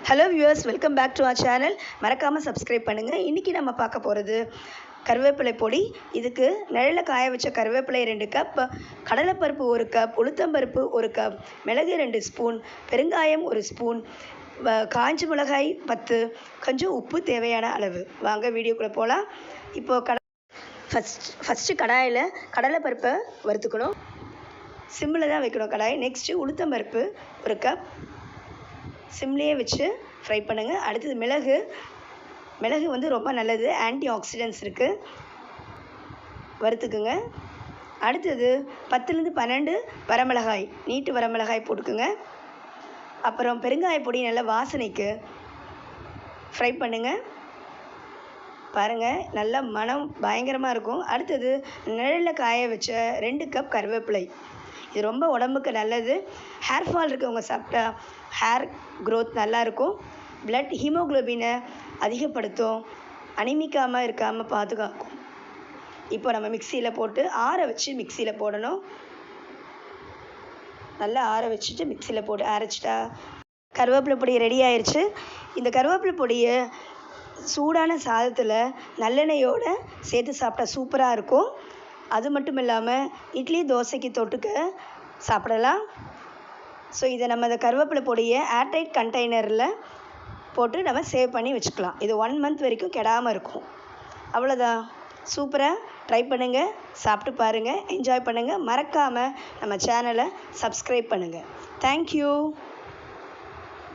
Hello viewers, welcome back to our channel. மறக்காமல் subscribe பண்ணுங்கள். இன்றைக்கி நம்ம பார்க்க போகிறது கருவேப்பிலை பொடி. இதுக்கு நிழலில் காய வச்ச கருவேப்பிலை 2 கப், கடலைப்பருப்பு 1 கப், உளுத்தம்பருப்பு 1 கப், மிளகு 2 ஸ்பூன், பெருங்காயம் 1 ஸ்பூன், காஞ்ச மிளகாய் 10, கொஞ்சம் உப்பு தேவையான அளவு. வாங்க வீடியோக்குள்ளே போகலாம். இப்போது ஃபஸ்ட்டு கடாயில் கடலைப்பருப்பை வறுத்துக்கணும். சிம்மில் தான் வைக்கணும் கடாய். நெக்ஸ்ட்டு உளுத்தம்பருப்பு 1 கப் சிம்லேயே வச்சு ஃப்ரை பண்ணுங்கள். அடுத்தது மிளகு வந்து ரொம்ப நல்லது, ஆன்டி ஆக்சிடென்ட்ஸ் இருக்குது, வறுத்துக்குங்க. அடுத்தது 10லேருந்து 12 வரமிளகாய், நீட்டு வரமிளகாய் போட்டுக்குங்க. அப்புறம் பெருங்காய பொடி நல்ல வாசனைக்கு ஃப்ரை பண்ணுங்கள். பாருங்கள், நல்ல மனம் பயங்கரமாக இருக்கும். அடுத்தது நிழலில் காய வச்ச 2 கப் கருவேப்பிலை. இது ரொம்ப உடம்புக்கு நல்லது. ஹேர் ஃபால் இருக்கவங்க சாப்பிட்டா ஹேர் க்ரோத் நல்லாயிருக்கும். பிளட் ஹீமோக்ளோபினை அதிகப்படுத்தும், அனிமிக்காமல் இருக்காமல் பாதுகாக்கும். இப்போ நம்ம மிக்சியில் போட்டு ஆற வச்சு மிக்சியில் போடணும். நல்லா ஆற வச்சுட்டு மிக்சியில் போட்டு அரைச்சிட்டா கருவேப்பிலை பொடி ரெடி ஆயிடுச்சு. இந்த கருவேப்பிலை பொடியை சூடான சாதத்தில் நல்லெண்ணெயோடு சேர்த்து சாப்பிட்டா சூப்பராக இருக்கும். அது மட்டும் இல்லாமல் இட்லி தோசைக்கு தொட்டுக்க சாப்பிடலாம். ஸோ இதை நம்ம இந்த கருவேப்பிலை பொடியை ஏர்டைட் கண்டெய்னரில் போட்டு நம்ம சேவ் பண்ணி வச்சுக்கலாம். இது 1 மந்த் வரைக்கும் கெடாமல் இருக்கும். அவ்வளோதான், சூப்பராக ட்ரை பண்ணுங்கள், சாப்பிட்டு பாருங்கள், என்ஜாய் பண்ணுங்கள். மறக்காமல் நம்ம சேனலை சப்ஸ்கிரைப் பண்ணுங்கள். தேங்க்யூ.